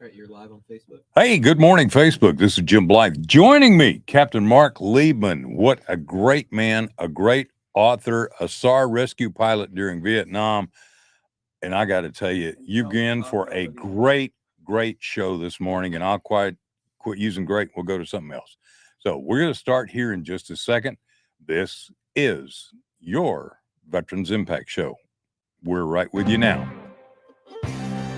All right, you're live on Facebook. Hey, good morning, Facebook. This is Jim Blythe. Joining me, Captain Marc Liebman. What a great man, a great author, a SAR rescue pilot during Vietnam. And I got to tell you, you're in for a great show this morning. And I'll quit using great. We'll go to something else. So we're going to start here in just a second. This is your Veterans Impact Show. We're right with you now.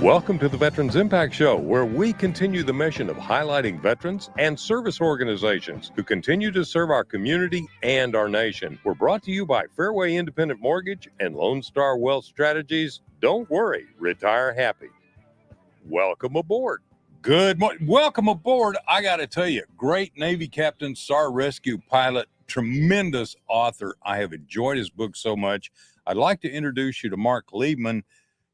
Welcome to the Veterans Impact Show, where we continue the mission of highlighting veterans and service organizations who continue to serve our community and our nation. We're brought to you by Fairway Independent Mortgage and Lone Star Wealth Strategies. Don't worry, retire happy. Welcome aboard. Good morning. Welcome aboard. I got to tell you, great Navy captain, SAR rescue pilot, tremendous author. I have enjoyed his book so much. I'd like to introduce you to Marc Liebman,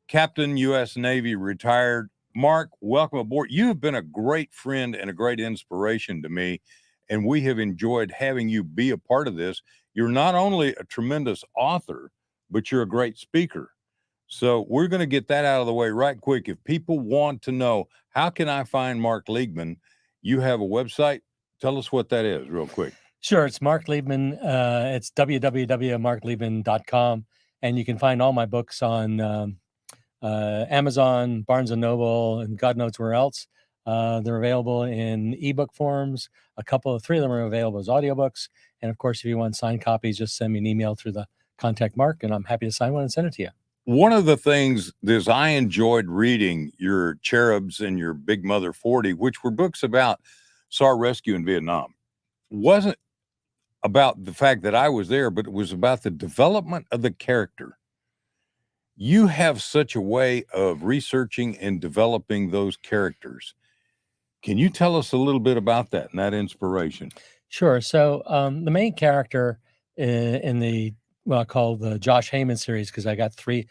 Captain, U.S. Navy, retired. Marc, welcome aboard. You have been a great friend and a great inspiration to me, and we have enjoyed having you be a part of this. You're not only a tremendous author, but you're a great speaker. So we're going to get that out of the way right quick. If people want to know, how can I find Marc Liebman? You have a website. Tell us what that is real quick. Sure. It's Marc Liebman. It's www.marcliebman.com, and you can find all my books on Amazon, Barnes & Noble, and God knows where else. They're available in ebook forms. Three of them are available as audiobooks. And of course, if you want signed copies, just send me an email through the contact Marc, and I'm happy to sign one and send it to you. One of the things is I enjoyed reading your Cherubs and your Big Mother 40, which were books about SAR rescue in Vietnam. Wasn't about the fact that I was there, but it was about the development of the character. You have such a way of researching and developing those characters. Can you tell us a little bit about that and that inspiration? Sure. So the main character in the, I call the Josh Heyman series, because I got three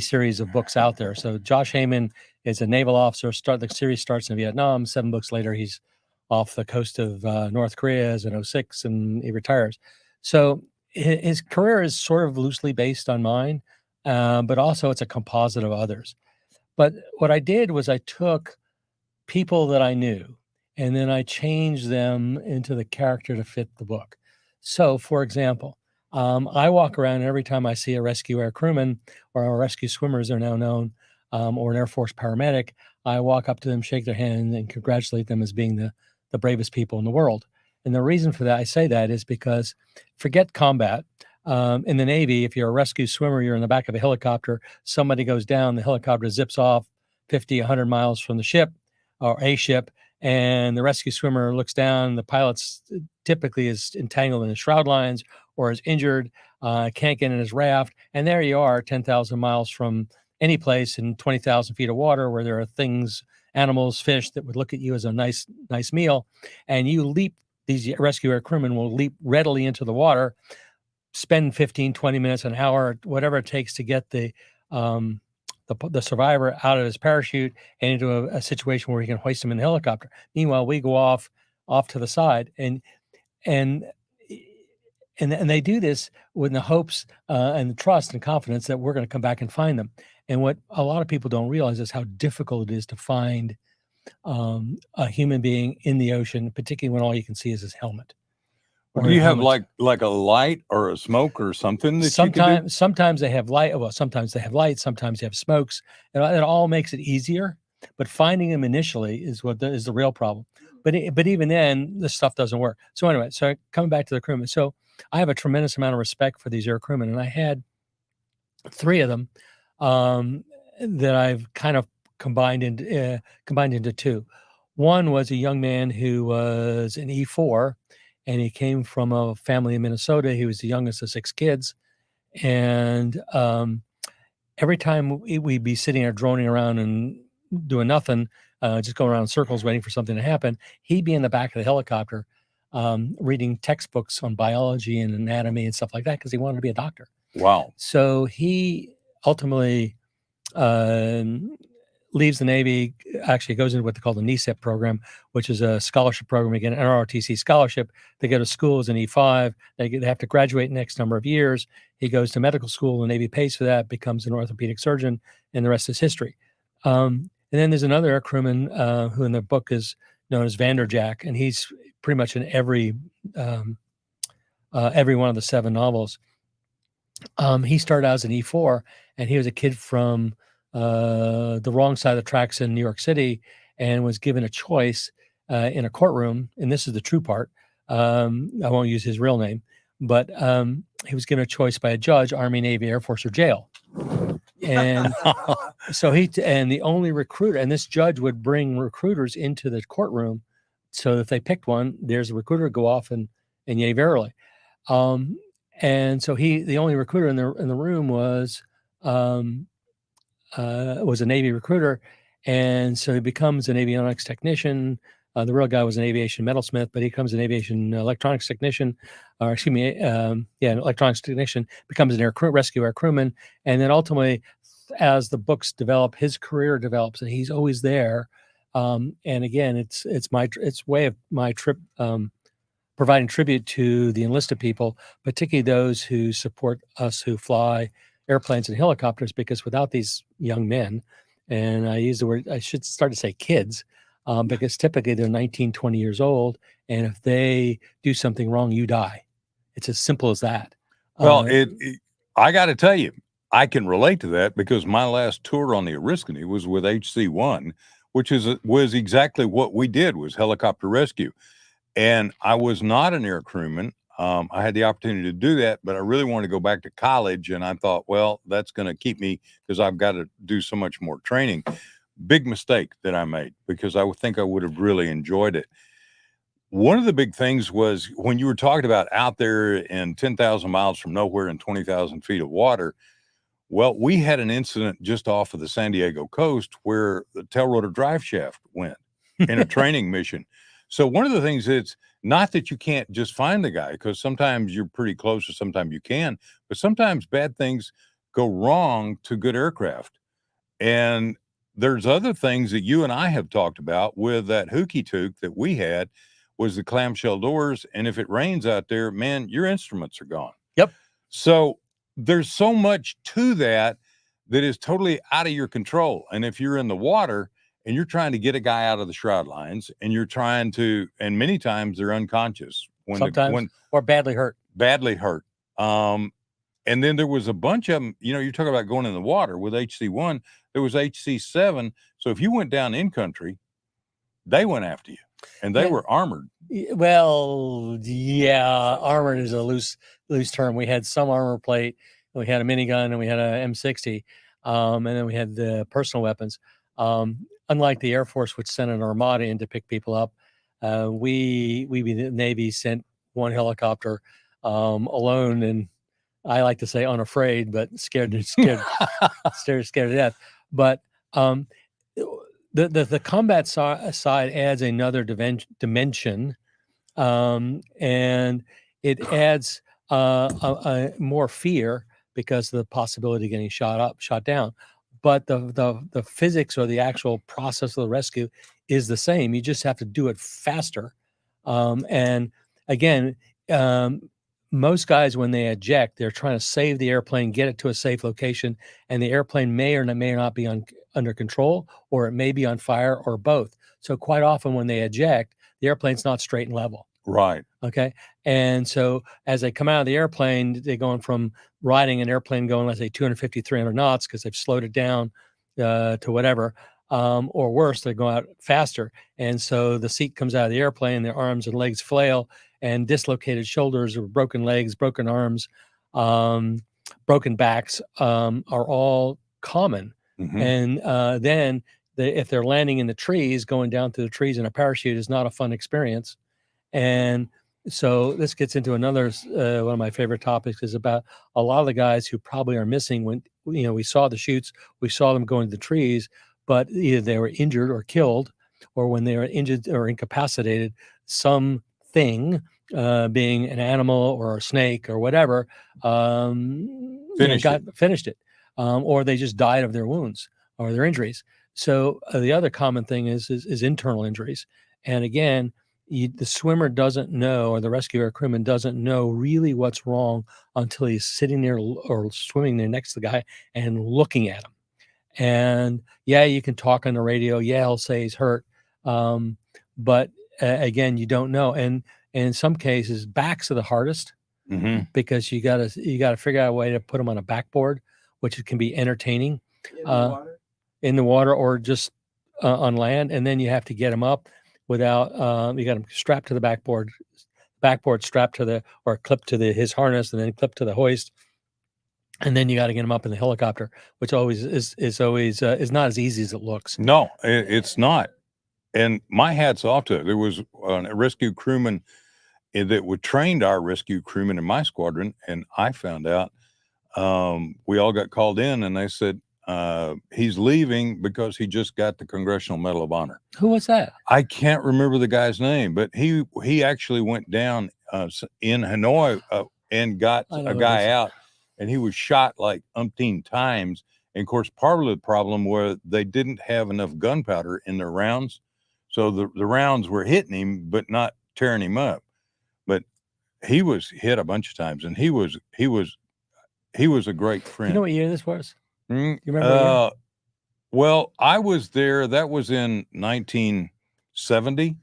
series of books out there. So Josh Heyman is a naval officer. The series starts in Vietnam. 7 books later, he's off the coast of North Korea as an 06, and he retires. So his career is sort of loosely based on mine. But also it's a composite of others. But what I did was I took people that I knew, and then I changed them into the character to fit the book. So, for example, I walk around every time I see a rescue air crewman or a rescue swimmer, as they're now known, or an Air Force paramedic, I walk up to them, shake their hand, and congratulate them as being the bravest people in the world. And the reason for that, I say that, is because forget combat. In the Navy, if you're a rescue swimmer, you're in the back of a helicopter, somebody goes down, the helicopter zips off 50, 100 miles from the ship or a ship, and the rescue swimmer looks down, the pilot typically is entangled in the shroud lines or is injured, can't get in his raft, and there you are 10,000 miles from any place in 20,000 feet of water where there are things, animals, fish that would look at you as a nice meal, and you leap, these rescue air crewmen will leap readily into the water, spend 15, 20 minutes, an hour, whatever it takes to get the survivor out of his parachute and into a situation where he can hoist him in the helicopter. Meanwhile, we go off to the side, and they do this with the hopes and the trust and confidence that we're going to come back and find them. And what a lot of people don't realize is how difficult it is to find a human being in the ocean, particularly when all you can see is his helmet. Do you have like a light or a smoke or something that sometimes they have light. Well, sometimes they have light. Sometimes they have smokes. It all makes it easier. But finding them initially is the real problem. But even then, this stuff doesn't work. So anyway, coming back to the crewmen. So I have a tremendous amount of respect for these air crewmen, and I had 3 of them that I've kind of combined into 2. One was a young man who was an E4. And he came from a family in Minnesota. He was the youngest of 6 kids. And every time we'd be sitting there droning around and doing nothing, just going around in circles waiting for something to happen, he'd be in the back of the helicopter reading textbooks on biology and anatomy and stuff like that because he wanted to be a doctor. Wow. So he ultimately leaves the Navy, actually goes into what they call the NESEP program, which is a scholarship program, again, an ROTC scholarship. They go to school as an E5. They have to graduate next number of years. He goes to medical school. The Navy pays for that, becomes an orthopedic surgeon, and the rest is history. And then there's another air crewman who in the book is known as Vanderjack, and he's pretty much in every one of the 7 novels. He started out as an E4, and he was a kid from the wrong side of the tracks in New York City, and was given a choice in a courtroom. And this is the true part. I won't use his real name, but he was given a choice by a judge: Army, Navy, Air Force, or jail. And so and the only recruiter, and this judge would bring recruiters into the courtroom, so if they picked one, there's a recruiter go off and yay verily. And so the only recruiter in the room was a Navy recruiter, and so he becomes an avionics technician. The real guy was an aviation metalsmith, but he becomes an aviation electronics technician, or excuse me, an electronics technician, becomes an rescue air crewman, and then ultimately, as the books develop, his career develops, and he's always there. And again, it's way of my trip. Providing tribute to the enlisted people, particularly those who support us who fly airplanes and helicopters, because without these young men, and I use the word, I should start to say kids, because typically they're 19, 20 years old, and if they do something wrong, you die. It's as simple as that. Well, I got to tell you, I can relate to that because my last tour on the Oriskany was with HC-1, which was exactly what we did, was helicopter rescue. And I was not an air crewman. I had the opportunity to do that, but I really wanted to go back to college. And I thought, well, that's going to keep me because I've got to do so much more training. Big mistake that I made because I would think I would have really enjoyed it. One of the big things was when you were talking about out there in 10,000 miles from nowhere in 20,000 feet of water. Well, we had an incident just off of the San Diego coast where the tail rotor drive shaft went in a training mission. So one of the things is not that you can't just find the guy, because sometimes you're pretty close or sometimes you can, but sometimes bad things go wrong to good aircraft. And there's other things that you and I have talked about with that hooky took that we had was the clamshell doors. And if it rains out there, man, your instruments are gone. Yep. So there's so much to that is totally out of your control. And if you're in the water, and you're trying to get a guy out of the shroud lines, and you're trying to, and many times they're unconscious or badly hurt. And then there was a bunch of them, you're talking about going in the water with HC-1, there was HC-7. So if you went down in country, they went after you and they were armored. Well, yeah, armored is a loose term. We had some armor plate, we had a minigun, and we had a M60. And then we had the personal weapons. Unlike the Air Force, which sent an armada in to pick people up, the Navy sent one helicopter alone, and I like to say unafraid, but scared to death. But the combat side adds another dimension, and it adds a more fear because of the possibility of getting shot down. But the physics or the actual process of the rescue is the same. You just have to do it faster. And again, most guys, when they eject, they're trying to save the airplane, get it to a safe location, and the airplane may or may not be under control, or it may be on fire, or both. So quite often when they eject, the airplane's not straight and level. Right. Okay. And so as they come out of the airplane, they're going from riding an airplane going, let's say 250, 300 knots, because they've slowed it down to whatever, or worse, they go out faster. And so the seat comes out of the airplane, their arms and legs flail, and dislocated shoulders or broken legs, broken arms, broken backs are all common. Mm-hmm. And then if they're landing in the trees, going down through the trees in a parachute is not a fun experience. And so this gets into another one of my favorite topics, is about a lot of the guys who probably are missing when we saw the chutes, we saw them go into the trees, but either they were injured or killed, or when they were injured or incapacitated, something being an animal or a snake or whatever finished it, or they just died of their wounds or their injuries. So the other common thing is internal injuries, and again, the swimmer doesn't know, or the rescue air crewman doesn't know really what's wrong until he's sitting there or swimming there next to the guy and looking at him. And yeah, you can talk on the radio. Yeah, he'll say he's hurt. But again, you don't know. And in some cases, backs are the hardest Mm-hmm. because you gotta figure out a way to put them on a backboard, which can be entertaining in the water or just on land. And then you have to get them up without you got them strapped to the backboard strapped to the or clipped to his harness and then clipped to the hoist. And then you got to get them up in the helicopter, which always is not as easy as it looks. No, it's not. And my hat's off to it. There was a rescue crewman that would trained our rescue crewmen in my squadron, and I found out we all got called in, and they said he's leaving because he just got the Congressional Medal of Honor. Who was that? I can't remember the guy's name, but he actually went down in Hanoi and got a guy out. And he was shot like umpteen times. And of course, part of the problem was they didn't have enough gunpowder in their rounds. So the rounds were hitting him, but not tearing him up. But he was hit a bunch of times, and he was a great friend. You know what year this was? You remember? Well, I was there. That was in 1970.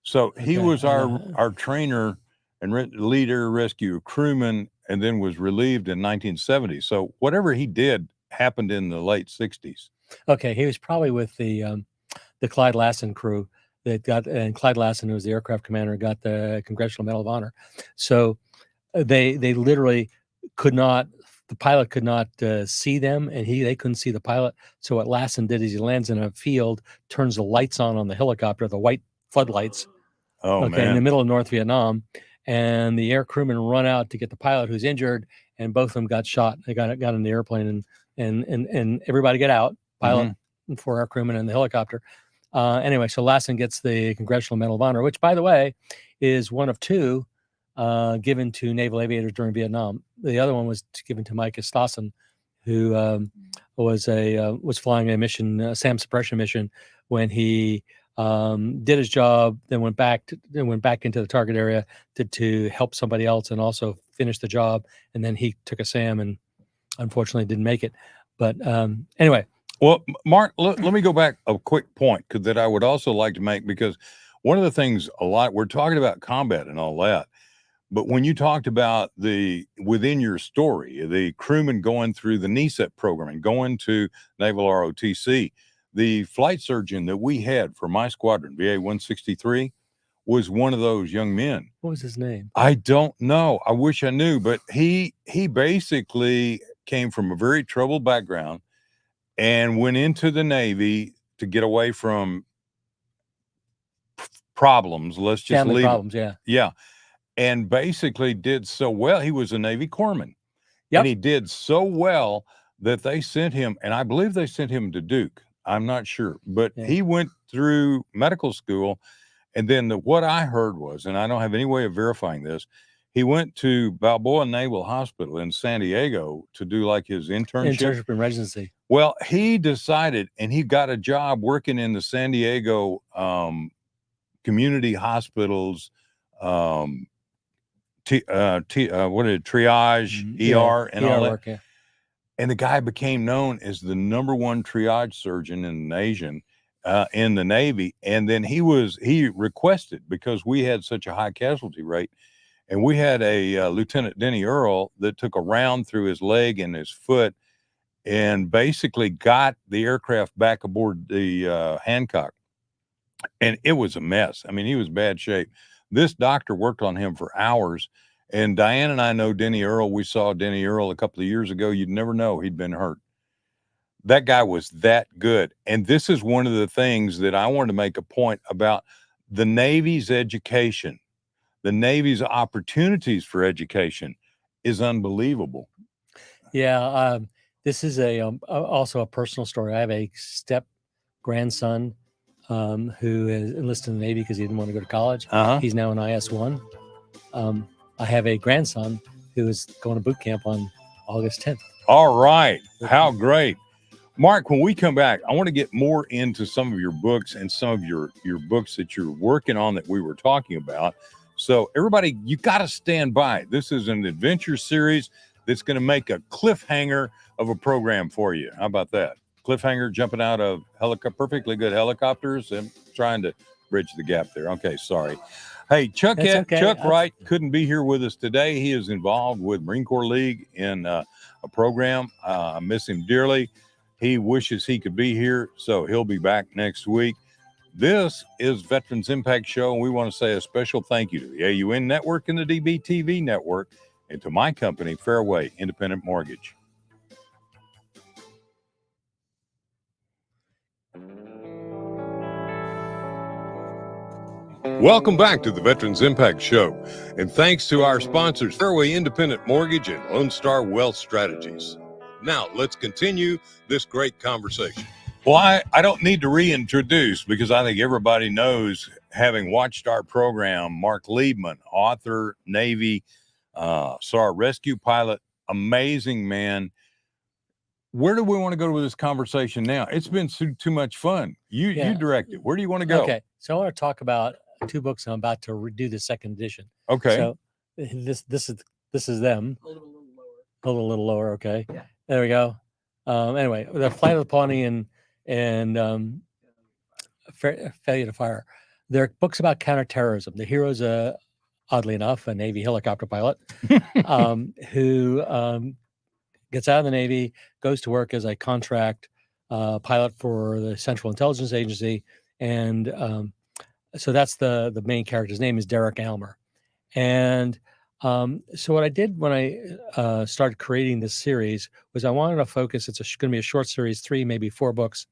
So he was our trainer and leader, rescue crewman, and then was relieved in 1970. So whatever he did happened in the late 60s. Okay, he was probably with the Clyde Lassen crew that got, and Clyde Lassen, who was the aircraft commander, got the Congressional Medal of Honor. So they literally could not. The pilot could not see them, and they couldn't see the pilot. So what Lassen did is he lands in a field, turns the lights on the helicopter, the white floodlights. Oh, okay, man. In the middle of North Vietnam. And the air crewmen run out to get the pilot who's injured, and both of them got shot. They got in the airplane, and everybody get out, pilot, and 4 air crewmen in the helicopter. Anyway, so Lassen gets the Congressional Medal of Honor, which, by the way, is one of 2 given to naval aviators during Vietnam. The other one was given to Mike Stassen, who was flying a mission, SAM suppression mission, when he did his job, then went back into the target area to help somebody else and also finish the job. And then he took a SAM and unfortunately didn't make it. But anyway. Well, Mark, let me go back a quick point that I would also like to make, because one of the things we're talking about combat and all that. But when you talked about within your story, the crewmen going through the NESEP program and going to Naval ROTC, the flight surgeon that we had for my squadron, VA 163, was one of those young men. What was his name? I don't know. I wish I knew, but he basically came from a very troubled background and went into the Navy to get away from problems. Let's just family leave problems. it. Yeah. And basically did so well. He was a Navy corpsman. Yep. And he did so well that they sent him, and I believe they sent him to Duke. I'm not sure, but he went through medical school. And then what I heard was, and I don't have any way of verifying this, he went to Balboa Naval Hospital in San Diego to do like his internship and residency. Well, he decided, and he got a job working in the San Diego community hospitals, triage, ER, and all that. Work, And the guy became known as the #1 triage surgeon in the Navy. And then he requested, because we had such a high casualty rate, and we had a Lieutenant Denny Earl that took a round through his leg and his foot and basically got the aircraft back aboard the Hancock. And it was a mess. I mean, he was in bad shape. This doctor worked on him for hours. And Diane and I know Denny Earl. We saw Denny Earl a couple of years ago. You'd never know he'd been hurt. That guy was that good. And this is one of the things that I wanted to make a point about: the Navy's education, the Navy's opportunities for education is unbelievable. Yeah. This is also a personal story. I have a step grandson who is enlisted in the Navy because he didn't want to go to college. He's now in IS-1. I have a grandson who is going to boot camp on August 10th. All right. How great. Mark, when we come back, I want to get more into some of your books and some of your books that you're working on that we were talking about. So everybody, you got to stand by. This is an adventure series that's going to make a cliffhanger of a program for you. How about that? cliffhanger jumping out of perfectly good helicopters and trying to bridge the gap there. Okay, sorry. Hey, Chuck Wright couldn't be here with us today. He is involved with Marine Corps League in a program. I miss him dearly. He wishes he could be here, so he'll be back next week. This is Veterans Impact Show, and we want to say a special thank you to the AUN Network and the DBTV Network, and to my company, Fairway Independent Mortgage. Welcome back to the Veterans Impact Show, and thanks to our sponsors, Fairway Independent Mortgage and Lone Star Wealth Strategies. Now, let's continue this great conversation. Well, I don't need to reintroduce, because I think everybody knows, having watched our program, Marc Liebman, author, Navy, SAR rescue pilot, amazing man. Where do we want to go with this conversation now? It's been too much fun. You direct it. Where do you want to go? Okay, so I want to talk about 2 books I'm about to redo the second edition. Okay. So this is them. A little lower. Okay. Yeah. There we go. Anyway, the Flight of the Pawnee and Failure to Fire. They're books about counterterrorism. The hero's oddly enough, a Navy helicopter pilot who gets out of the Navy, goes to work as a contract pilot for the Central Intelligence Agency, and so that's the main character's name is Derek Almer. And so what I did when I started creating this series was I wanted to focus, it's going to be a short series, 3, maybe 4 books,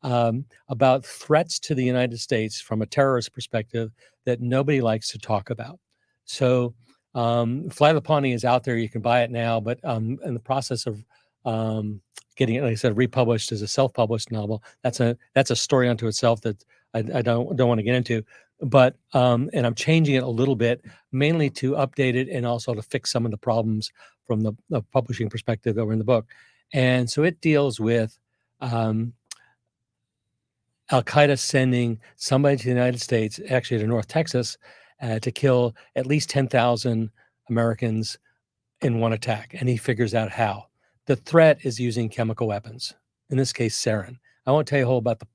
about threats to the United States from a terrorist perspective that nobody likes to talk about. So Flight of the Pawnee is out there. You can buy it now, but in the process of getting it, like I said, republished as a self-published novel, that's a story unto itself that I don't want to get into. But and I'm changing it a little bit, mainly to update it and also to fix some of the problems from the publishing perspective that were in the book. And so it deals with Al Qaeda sending somebody to the United States, actually to North Texas, to kill at least 10,000 Americans in one attack. And he figures out how. The threat is using chemical weapons, in this case, sarin. I won't tell you a whole about the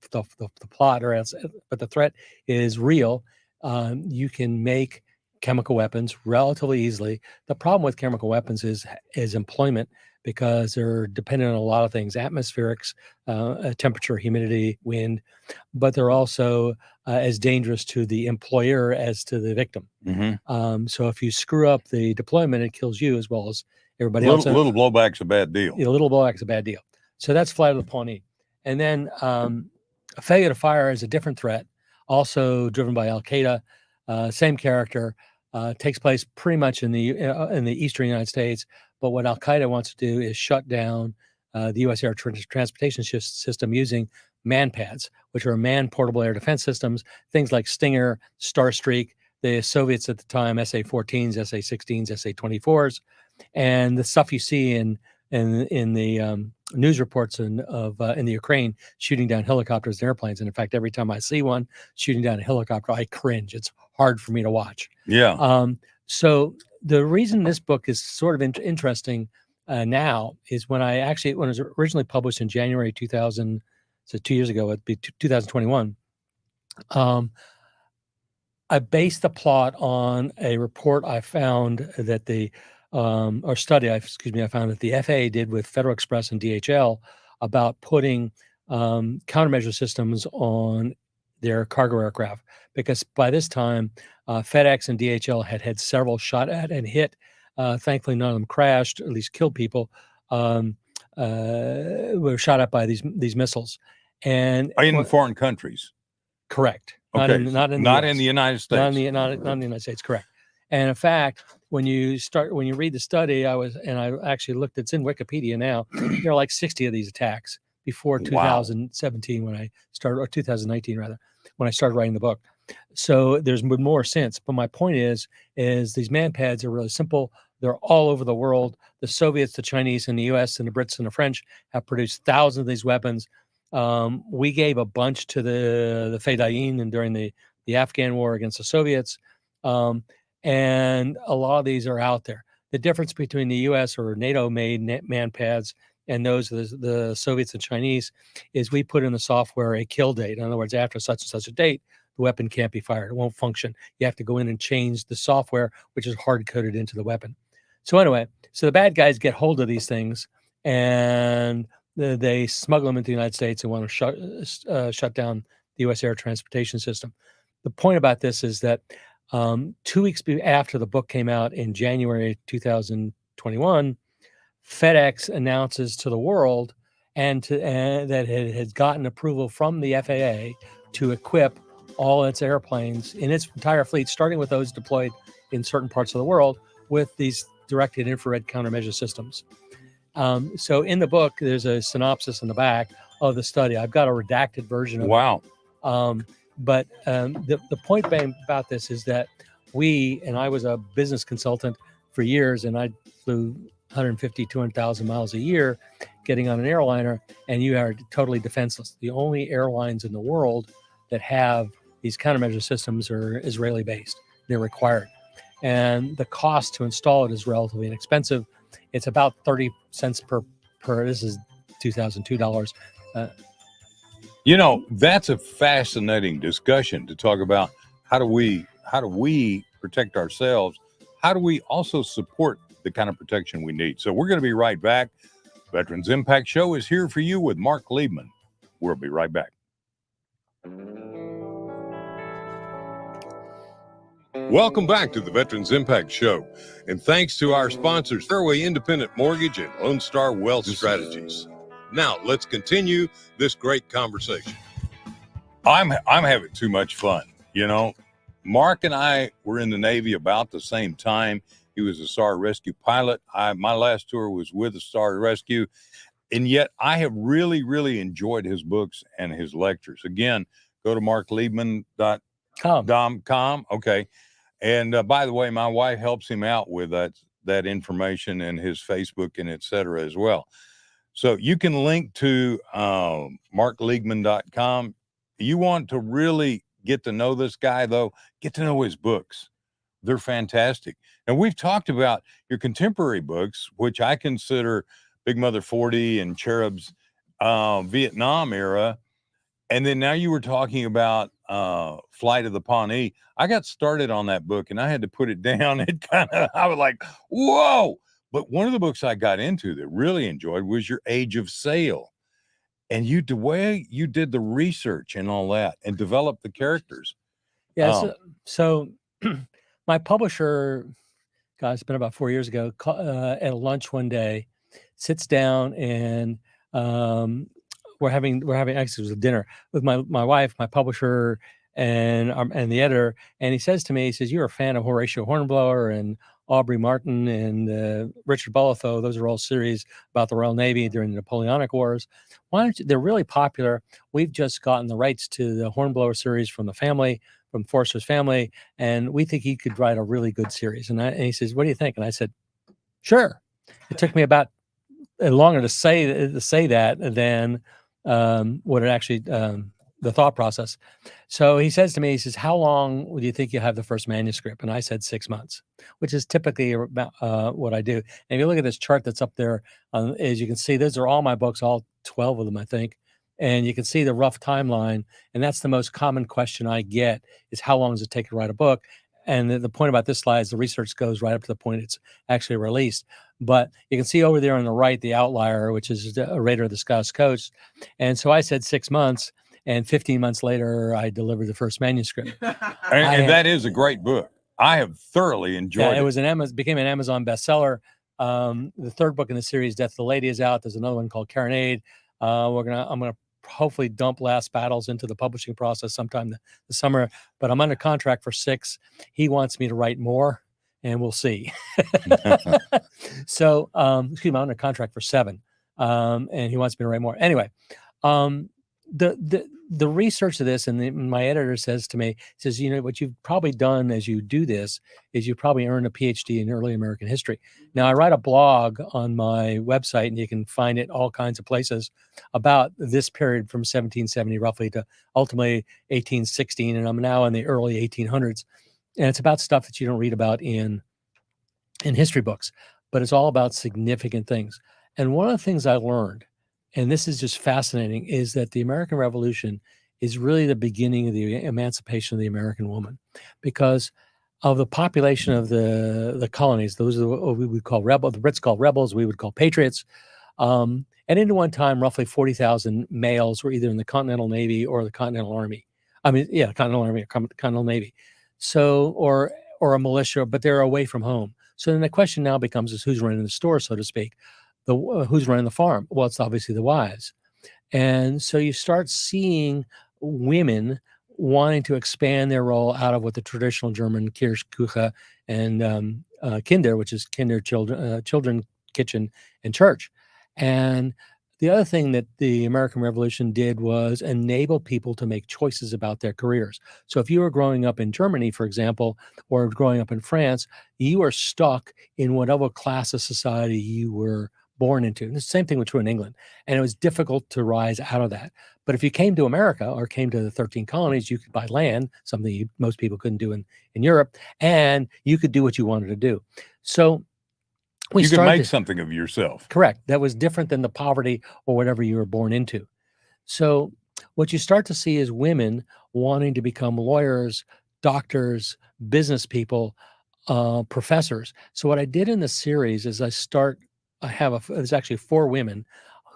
plot, or else, but the threat is real. You can make chemical weapons relatively easily. The problem with chemical weapons is employment, because they're dependent on a lot of things: atmospherics, temperature, humidity, wind. But they're also as dangerous to the employer as to the victim. Mm-hmm. So if you screw up the deployment, it kills you as well as everybody else. Little blowback's a bad deal. A little blowback's a bad deal. So that's Flight of the Pawnee. And then Failure to Fire is a different threat, also driven by Al Qaeda. Same character, takes place pretty much in the eastern United States. But what Al Qaeda wants to do is shut down the U.S. air transportation system using manpads, which are man-portable air defense systems. Things like Stinger, Starstreak, the Soviets at the time, SA-14s, SA-16s, SA-24s, and the stuff you see in the news reports in the Ukraine, shooting down helicopters and airplanes. And in fact, every time I see one shooting down a helicopter, I cringe. It's hard for me to watch. Yeah. So the reason this book is sort of interesting now is when it was originally published in January 2000, so 2 years ago, it'd be 2021. I based the plot on a report I found that I found that the FAA did with Federal Express and DHL about putting countermeasure systems on their cargo aircraft, because by this time FedEx and DHL had several shot at and hit. Thankfully, none of them crashed, or at least killed people. Were shot at by these missiles, and in foreign countries. Correct. Okay. Not in the United States. Not in the United States. Correct. And in fact, when you read the study, I actually looked. It's in Wikipedia now. There are like 60 of these attacks before 2017 when I started, or 2019 rather, when I started writing the book. So there's been more since. But my point is these manpads are really simple. They're all over the world. The Soviets, the Chinese, and the U.S. and the Brits and the French have produced thousands of these weapons. We gave a bunch to the Fedayeen and during the Afghan war against the Soviets. And a lot of these are out there. The difference between the U.S. or NATO-made manpads and those are the Soviets and Chinese, is we put in the software a kill date. In other words, after such and such a date, the weapon can't be fired. It won't function. You have to go in and change the software, which is hard coded into the weapon. So anyway, so the bad guys get hold of these things and they smuggle them into the United States and want to shut down the U.S. air transportation system. The point about this is that 2 weeks after the book came out in January 2021, FedEx announces to the world that it has gotten approval from the FAA to equip all its airplanes in its entire fleet, starting with those deployed in certain parts of the world, with these directed infrared countermeasure systems. So in the book, there's a synopsis in the back of the study. I've got a redacted version of it. But the point about this is that I was a business consultant for years, and I flew 150, 200,000 miles a year getting on an airliner, and you are totally defenseless. The only airlines in the world that have these countermeasure systems are Israeli-based. They're required. And the cost to install it is relatively inexpensive. It's about 30 cents per this is $2,002. That's a fascinating discussion to talk about. How do we protect ourselves? How do we also support the kind of protection we need? So we're going to be right back. Veterans Impact Show is here for you with Marc Liebman. We'll be right back. Welcome back to the Veterans Impact Show. And thanks to our sponsors, Fairway Independent Mortgage and Lone Star Wealth Strategies. Now, let's continue this great conversation. I'm having too much fun. Marc and I were in the Navy about the same time. He was a SAR rescue pilot. My last tour was with the SAR rescue. And yet I have really, really enjoyed his books and his lectures. Again, go to marcliebman.com. Okay. And by the way, my wife helps him out with that information and his Facebook and et cetera as well. So you can link to marcliebman.com. You want to really get to know this guy, though, get to know his books. They're fantastic. And we've talked about your contemporary books, which I consider Big Mother 40 and Cherub's Vietnam era. And then now you were talking about Flight of the Pawnee. I got started on that book and I had to put it down. I was like, whoa. But one of the books I got into that really enjoyed was your Age of Sail. And the way you did the research and all that and developed the characters. Yeah. So my publisher, it's been about 4 years ago, at a lunch one day, sits down and we're having actually it was a dinner with my wife, my publisher, and the editor. And he says to me, he says, "You're a fan of Horatio Hornblower and Aubrey Martin and Richard Bolitho. Those are all series about the Royal Navy during the Napoleonic Wars. Why don't you? They're really popular. We've just gotten the rights to the Hornblower series from Forster's family, and we think he could write a really good series." And he says, "What do you think?" And I said, "Sure." It took me about longer to say that than what it actually the thought process. So he says to me, he says, "How long do you think you'll have the first manuscript?" And I said 6 months, which is typically about what I do. And if you look at this chart that's up there, as you can see, those are all my books, all 12 of them, I think. And you can see the rough timeline. And that's the most common question I get is, how long does it take to write a book? And the point about this slide is the research goes right up to the point it's actually released. But you can see over there on the right, the outlier, which is a Raider of the Scots Coast. And so I said 6 months, and 15 months later, I delivered the first manuscript. and that is a great book. I have thoroughly enjoyed it. It was became an Amazon bestseller. The third book in the series, Death of the Lady, is out. There's another one called Carronade. I'm gonna hopefully dump Last Battles into the publishing process sometime the summer, but I'm under contract for 6. He wants me to write more, and we'll see. So, I'm under contract for 7, and he wants me to write more. Anyway, the research of this, and my editor says to me, says, what you've probably done as you do this is you probably earned a PhD in early American history. Now, I write a blog on my website, and you can find it all kinds of places about this period from 1770 roughly to ultimately 1816, and I'm now in the early 1800s. And it's about stuff that you don't read about in history books, but it's all about significant things. And one of the things I learned, and this is just fascinating, is that the American Revolution is really the beginning of the emancipation of the American woman, because of the population of the colonies. Those are what we would call rebels. The Brits call rebels. We would call patriots. And into one time, roughly 40,000 males were either in the Continental Navy or the Continental Army. I mean, yeah, Continental Army or Continental Navy. So, or a militia, but they're away from home. So then the question now becomes is who's running the store, so to speak. Who's running the farm? Well, it's obviously the wives. And so you start seeing women wanting to expand their role out of what the traditional German Kirche and Kinder, which is Kinder, children, kitchen, and church. And the other thing that the American Revolution did was enable people to make choices about their careers. So if you were growing up in Germany, for example, or growing up in France, you were stuck in whatever class of society you were born into. And the same thing was true in England. And it was difficult to rise out of that. But if you came to America or came to the 13 colonies, you could buy land, something most people couldn't do in Europe, and you could do what you wanted to do. So you could make something of yourself. Correct. That was different than the poverty or whatever you were born into. So what you start to see is women wanting to become lawyers, doctors, business people, professors. So what I did in the series is there's actually 4 women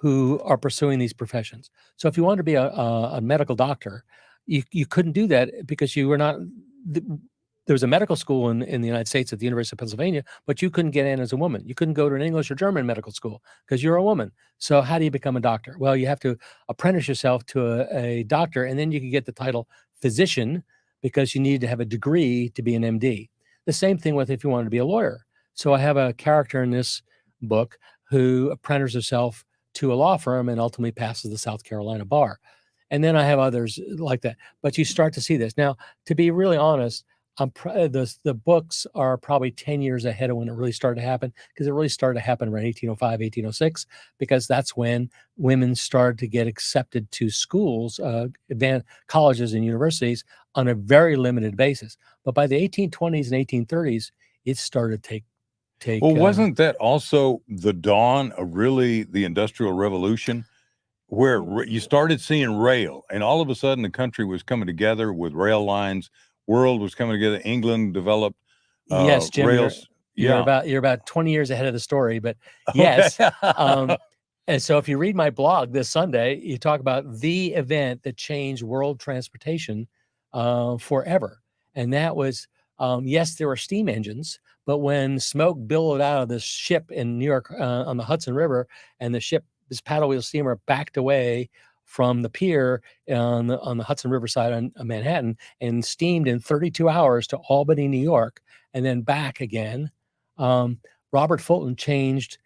who are pursuing these professions. So if you wanted to be a medical doctor, you couldn't do that because you were not. There was a medical school in the United States at the University of Pennsylvania, but you couldn't get in as a woman. You couldn't go to an English or German medical school because you're a woman. So how do you become a doctor? Well, you have to apprentice yourself to a doctor, and then you can get the title physician because you need to have a degree to be an MD. The same thing with if you wanted to be a lawyer. So I have a character in this book who apprentices herself to a law firm and ultimately passes the South Carolina bar. And then I have others like that. But you start to see this. Now, to be really honest, the books are probably 10 years ahead of when it really started to happen, because it really started to happen around 1805, 1806, because that's when women started to get accepted to schools, colleges and universities on a very limited basis. But by the 1820s and 1830s, it started to take. Well, wasn't that also the dawn of really the Industrial Revolution, where you started seeing rail, and all of a sudden the country was coming together with rail lines. World was coming together. England developed yes, Jim, rails. You're about 20 years ahead of the story, but yes. Okay. And so if you read my blog this Sunday, you talk about the event that changed world transportation forever. And that was, yes, there were steam engines, but when smoke billowed out of this ship in New York on the Hudson River, and this paddle wheel steamer backed away from the pier on the Hudson River side on Manhattan and steamed in 32 hours to Albany, New York, and then back again. Robert Fulton changed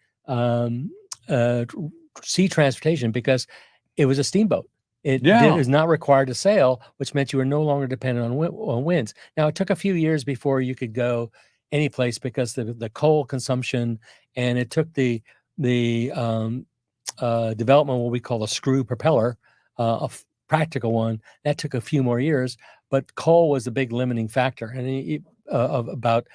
sea transportation because it was a steamboat. It was not required to sail, which meant you were no longer dependent on winds. Now, it took a few years before you could go any place because the coal consumption, and it took the development of what we call a screw propeller, a practical one, that took a few more years. But coal was the big limiting factor, and about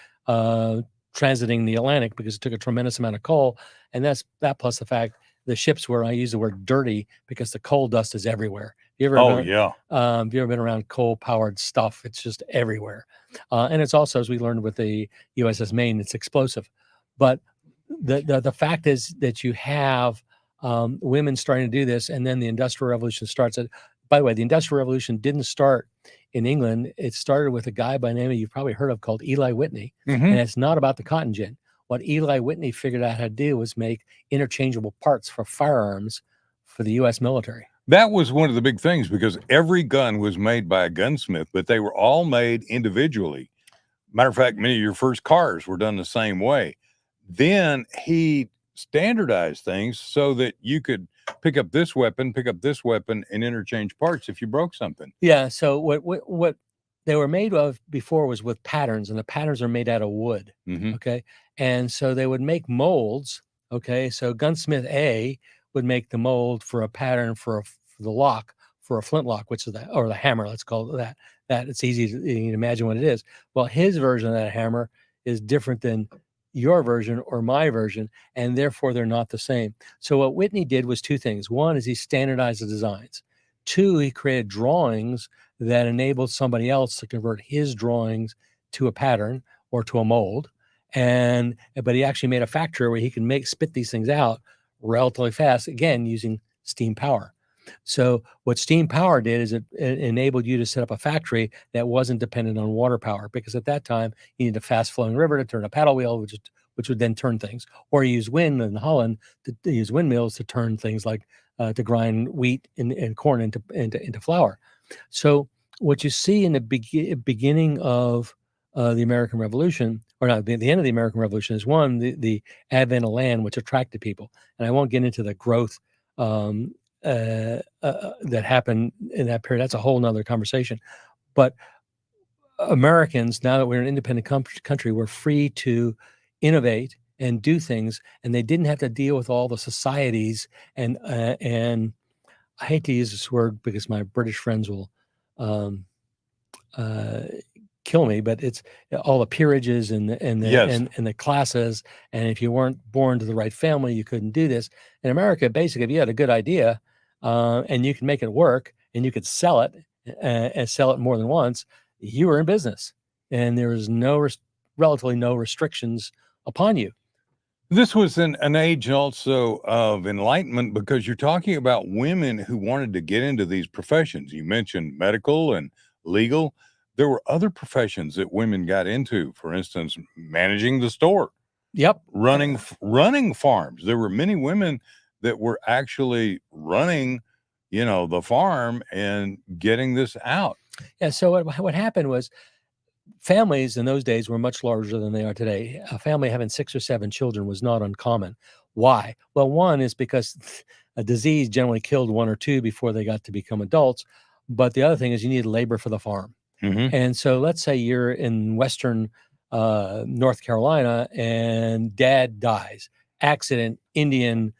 transiting the Atlantic, because it took a tremendous amount of coal, and that plus the fact the ships were, I use the word dirty because the coal dust is everywhere. If you ever been around coal-powered stuff, it's just everywhere, and it's also, as we learned with the USS Maine, it's explosive. But the fact is that you have women starting to do this, and then the Industrial Revolution starts. By the way, the Industrial Revolution didn't start in England. It started with a guy by the name you've probably heard of called Eli Whitney, and it's not about the cotton gin. What Eli Whitney figured out how to do was make interchangeable parts for firearms for the U.S. military. That was one of the big things, because every gun was made by a gunsmith, but they were all made individually. Matter of fact, many of your first cars were done the same way. Then he standardized things so that you could pick up this weapon, and interchange parts if you broke something. Yeah. So what they were made of before was with patterns, and the patterns are made out of wood. Okay. And so they would make molds. Okay. So gunsmith A would make the mold for a pattern for the lock, for a flintlock, which is or the hammer, let's call it that. It's easy to imagine what it is. Well, his version of that hammer is different than your version or my version, and therefore they're not the same. So what Whitney did was two things. One is he standardized the designs. Two, he created drawings that enabled somebody else to convert his drawings to a pattern or to a mold. But he actually made a factory where he can spit these things out relatively fast, again, using steam power. So what steam power did is it enabled you to set up a factory that wasn't dependent on water power, because at that time you needed a fast flowing river to turn a paddle wheel, which would then turn things, or you use wind in Holland to use windmills to turn things like to grind wheat and corn into flour. So what you see in the beginning of the American Revolution, or not, the end of the American Revolution, is one, the advent of land, which attracted people. And I won't get into the growth that happened in that period. That's a whole nother conversation. But Americans, now that we're an independent country, we're free to innovate and do things, and they didn't have to deal with all the societies and I hate to use this word because my British friends will kill me, but it's all the peerages and the classes. And if you weren't born to the right family, you couldn't do this. In America, basically, if you had a good idea and you can make it work and you could sell it and sell it more than once, you were in business, and there was relatively no restrictions upon you. This was an age also of enlightenment, because you're talking about women who wanted to get into these professions. You mentioned medical and legal. There were other professions that women got into, for instance, managing the store. Yep. Running farms. There were many women that were actually running, the farm and getting this out. Yeah. So what happened was, families in those days were much larger than they are today. A family having 6 or 7 children was not uncommon. Why? Well, one is because a disease generally killed 1 or 2 before they got to become adults. But the other thing is you needed labor for the farm. Mm-hmm. And so let's say you're in Western North Carolina and dad dies, accident, Indian,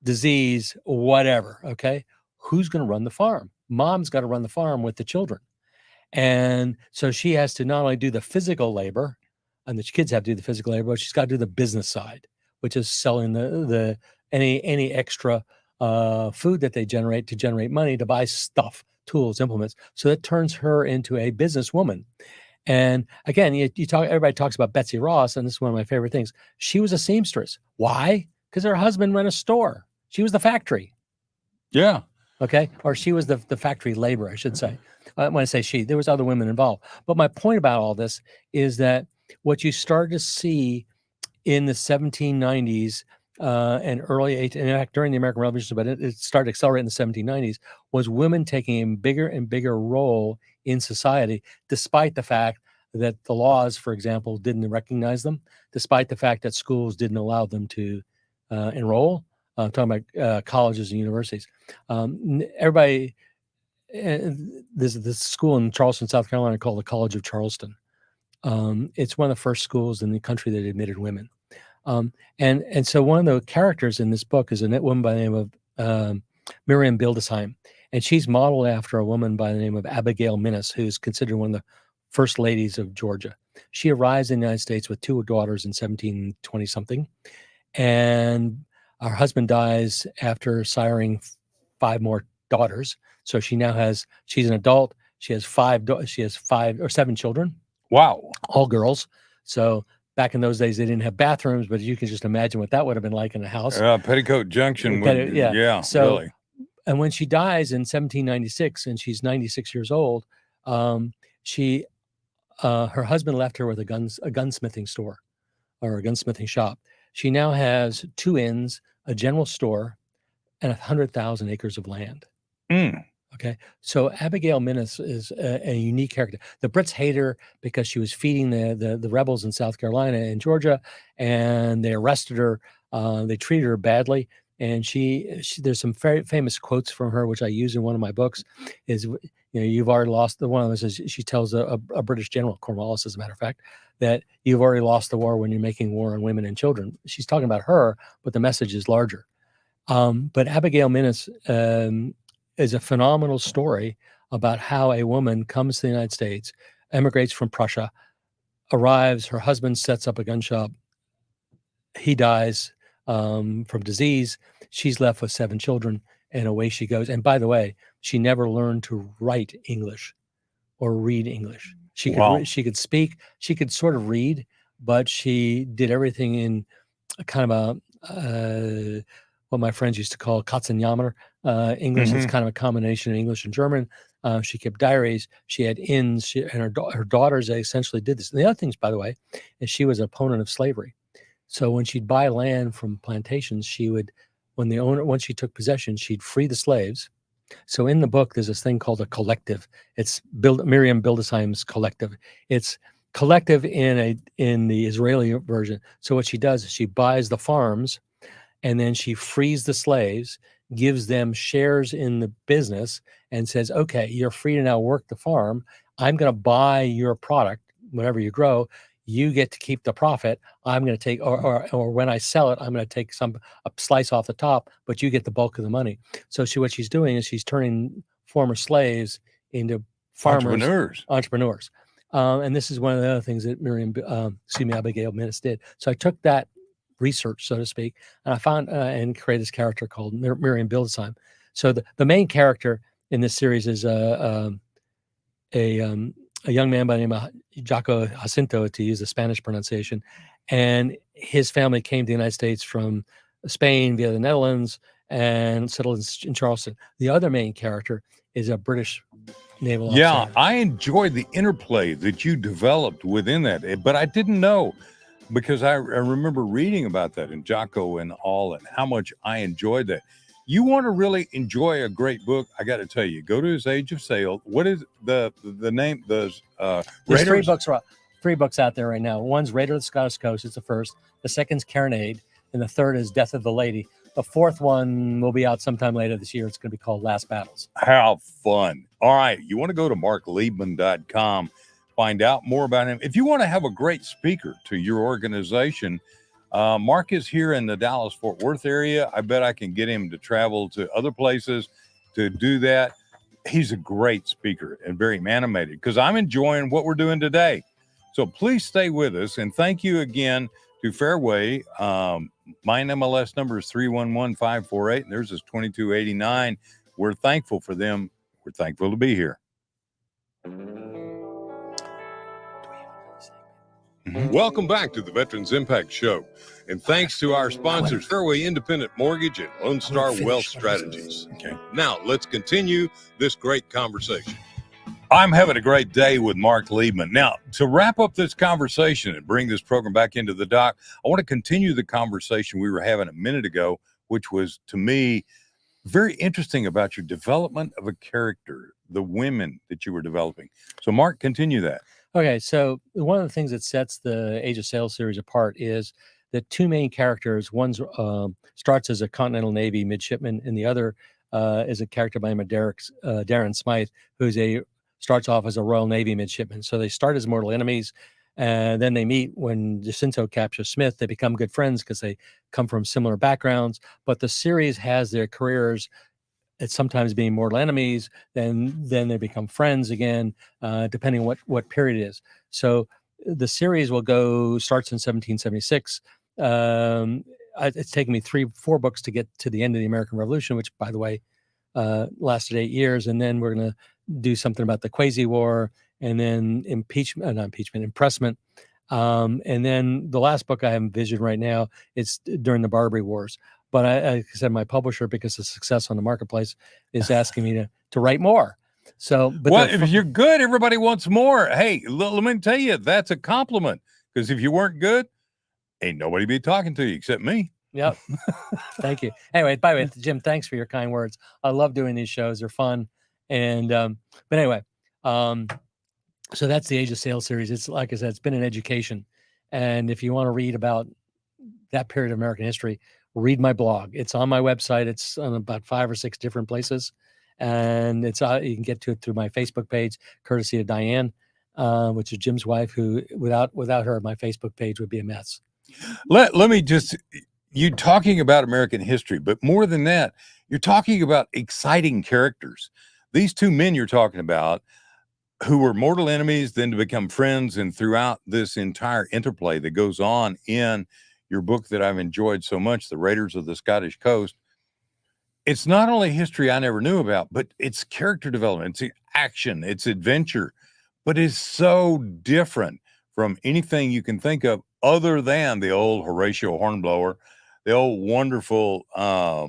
disease, whatever. Okay. Who's going to run the farm? Mom's got to run the farm with the children. And so she has to not only do the physical labor, and the kids have to do the physical labor, but she's got to do the business side, which is selling any extra food that they generate to generate money to buy stuff, tools, implements. So that turns her into a businesswoman. And again, everybody talks about Betsy Ross, and this is one of my favorite things. She was a seamstress. Why? Because her husband ran a store. She was the factory. Yeah. Okay. Or she was the factory labor, I should say. When I say she, there was other women involved. But my point about all this is that what you started to see in the 1790s and early 18, in fact, during the American Revolution, but it started accelerating in the 1790s, was women taking a bigger and bigger role in society, despite the fact that the laws, for example, didn't recognize them, despite the fact that schools didn't allow them to enroll. I'm talking about colleges and universities. Everybody, there's this school in Charleston, South Carolina called the College of Charleston. It's one of the first schools in the country that admitted women. And so one of the characters in this book is a woman by the name of Miriam Bildesheim. And she's modeled after a woman by the name of Abigail Minnis, who's considered one of the first ladies of Georgia. She arrives in the United States with 2 daughters in 1720 something. And her husband dies after siring 5 more daughters. So she's an adult. She has 5 or 7 children. Wow. All girls. So back in those days, they didn't have bathrooms, but you can just imagine what that would have been like in a house. Petticoat Junction. So, really. And when she dies in 1796, and she's 96 years old, her husband left her with a gunsmithing store or a gunsmithing shop. She now has 2 inns, a general store, and 100,000 acres of land. Mm. Okay. So Abigail Minnis is a unique character. The Brits hate her because she was feeding the rebels in South Carolina and Georgia, and they arrested her. They treated her badly. And there's some very famous quotes from her, which I use in one of my books, is, you've already lost one of them. She tells a British general, Cornwallis, as a matter of fact, that you've already lost the war when you're making war on women and children. She's talking about her, but the message is larger. But Abigail Minnis is a phenomenal story about how a woman comes to the United States, emigrates from Prussia, arrives, her husband sets up a gun shop, he dies from disease. She's left with 7 children, and away she goes. And by the way, she never learned to write English or read English. She could Wow. she could speak, she could sort of read, but she did everything in a kind of a what my friends used to call Katzenjammer English. It's kind of a combination of English and German. She kept diaries. She had inns, and her daughters, they essentially did this. And the other things, by the way, is she was an opponent of slavery. So when she'd buy land from plantations, she would, once she took possession, she'd free the slaves. So in the book, there's this thing called a collective. It's Miriam Bildesheim's collective. It's collective in the Israeli version. So what she does is she buys the farms, and then she frees the slaves, gives them shares in the business, and says, okay, you're free to now work the farm. I'm going to buy your product, whatever you grow. You get to keep the profit. I'm going to take, or when I sell it, I'm going to take a slice off the top, but you get the bulk of the money. So what she's doing is she's turning former slaves into farmers, entrepreneurs. And this is one of the other things that Abigail Minnis did. So I took that research, so to speak, and I found and created this character called Miriam Bildesheim. So the main character in this series is a young man by the name of Jaco Jacinto, to use the Spanish pronunciation, and his family came to the United States from Spain via the Netherlands and settled in Charleston. The other main character is a British naval officer. Yeah, I enjoyed the interplay that you developed within that, but I didn't know, because I remember reading about that in Jaco and all, and how much I enjoyed that. You want to really enjoy a great book, I got to tell you, go to his Age of Sail. What is the name? There's 3 books out there right now. One's Raider of the Scottish Coast. It's the first. The second's Carronade, and the third is Death of the Lady. The fourth one will be out sometime later this year. It's going to be called Last Battles. How fun. All right. You want to go to markliebman.com, find out more about him. If you want to have a great speaker to your organization, Mark is here in the Dallas-Fort Worth area. I bet I can get him to travel to other places to do that. He's a great speaker and very animated, because I'm enjoying what we're doing today. So please stay with us. And thank you again to Fairway. My MLS number is 311548, and theirs is 2289. We're thankful for them. We're thankful to be here. Welcome back to the Veterans Impact Show. And thanks to our sponsors, Fairway Independent Mortgage and Lone Star Wealth Strategies. Okay. Now, let's continue this great conversation. I'm having a great day with Mark Liebman. Now, to wrap up this conversation and bring this program back into the dock, I want to continue the conversation we were having a minute ago, which was, to me, very interesting about your development of a character, the women that you were developing. So, Mark, continue that. Okay, so one of the things that sets the Age of Sail series apart is the 2 main characters. One starts as a Continental Navy midshipman, and the other is a character by the name of Darren Smythe, who's starts off as a Royal Navy midshipman. So they start as mortal enemies, and then they meet when Jacinto captures Smith. They become good friends because they come from similar backgrounds. But the series has their careers at sometimes being mortal enemies, then they become friends again, depending on what period it is. So the series starts in 1776. It's taken me 3-4 books to get to the end of the American Revolution, which, by the way, lasted 8 years. And then we're going to do something about the Quasi War, and then impressment. And then the last book I have envisioned right now, it's during the Barbary Wars. But like I said, my publisher, because of success on the marketplace, is asking me to write more. So, but if you're good, everybody wants more. Hey, let me tell you, that's a compliment. Because if you weren't good, ain't nobody be talking to you except me. Yep. Thank you. Anyway, by the way, Jim, thanks for your kind words. I love doing these shows; they're fun. And but anyway, so that's the Age of Sail series. It's, like I said, it's been an education. And if you want to read about that period of American history, read my blog. It's on my website. It's on about 5 or 6 different places, and it's you can get to it through my Facebook page, courtesy of Diane, which is Jim's wife, who without her, my Facebook page would be a mess. Let me just, you talking about American history, but more than that, you're talking about exciting characters. These 2 men you're talking about, who were mortal enemies, then to become friends, and throughout this entire interplay that goes on in your book that I've enjoyed so much, The Raiders of the Scottish Coast. It's not only history I never knew about, but it's character development, it's action, it's adventure, but it's so different from anything you can think of other than the old Horatio Hornblower, the old wonderful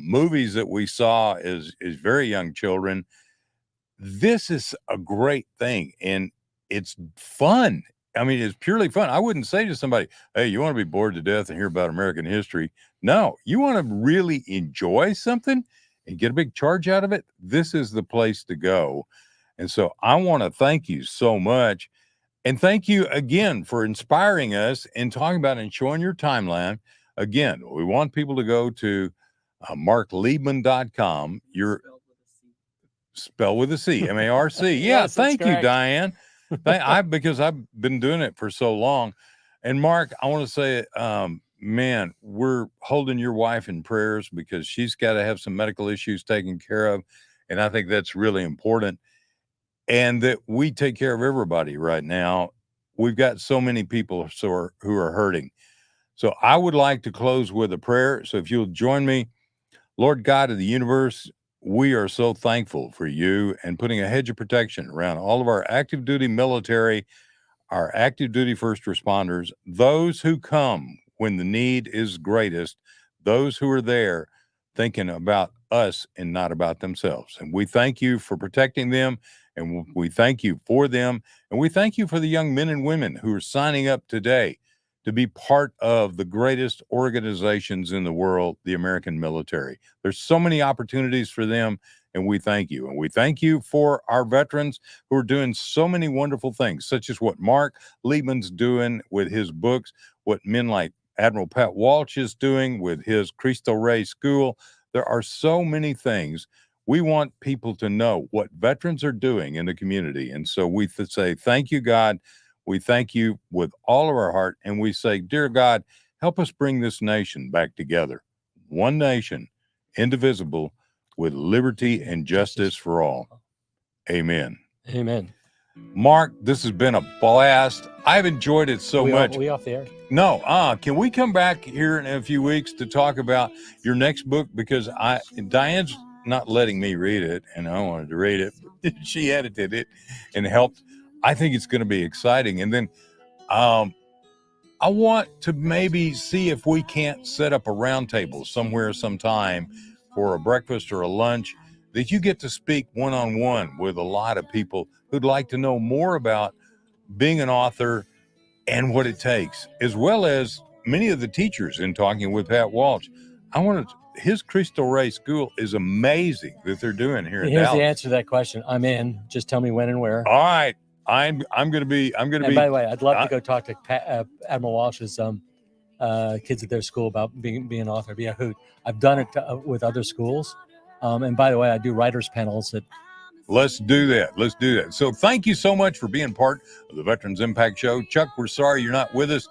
movies that we saw as very young children. This is a great thing, and it's fun. I mean, it's purely fun. I wouldn't say to somebody, hey, you want to be bored to death and hear about American history? No, you want to really enjoy something and get a big charge out of it. This is the place to go. And so I want to thank you so much. And thank you again for inspiring us and talking about and showing your timeline. Again, we want people to go to markliebman.com. Your spell with a C, Marc. Yeah, Yes, thank you, correct. Diane. Because I've been doing it for so long. And Mark, I want to say, man, we're holding your wife in prayers because she's got to have some medical issues taken care of. And I think that's really important. And that we take care of everybody right now. We've got so many people who are hurting. So I would like to close with a prayer. So if you'll join me, Lord God of the universe, we are so thankful for you and putting a hedge of protection around all of our active duty military, our active duty first responders, those who come when the need is greatest, those who are there thinking about us and not about themselves. And we thank you for protecting them, and we thank you for them, and we thank you for the young men and women who are signing up today to be part of the greatest organizations in the world, the American military. There's so many opportunities for them, and we thank you. And we thank you for our veterans who are doing so many wonderful things, such as what Mark Liebman's doing with his books, what men like Admiral Pat Walsh is doing with his Cristo Rey School. There are so many things. We want people to know what veterans are doing in the community. And so we say, thank you, God. We thank you with all of our heart. And we say, dear God, help us bring this nation back together. One nation, indivisible, with liberty and justice for all. Amen. Amen. Mark, this has been a blast. I've enjoyed it so much. We off the air? No, can we come back here in a few weeks to talk about your next book? Because Diane's not letting me read it, and I wanted to read it. She edited it and helped. I think it's going to be exciting. And then I want to maybe see if we can't set up a roundtable somewhere sometime for a breakfast or a lunch that you get to speak one-on-one with a lot of people who'd like to know more about being an author and what it takes, as well as many of the teachers in talking with Pat Walsh. His Cristo Rey School is amazing that they're doing here in Here's Dallas. the answer to that question. I'm in. Just tell me when and where. All right. I'm going to be. And by the way, I'd love to go talk to Admiral Walsh's kids at their school about being an author, be a hoot. I've done it with other schools. And by the way, I do writers panels at. Let's do that. So thank you so much for being part of the Veterans Impact Show. Chuck, we're sorry you're not with us.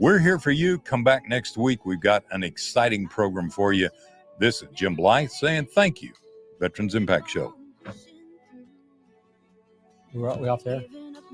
We're here for you. Come back next week. We've got an exciting program for you. This is Jim Blythe saying thank you. Veterans Impact Show. We off there?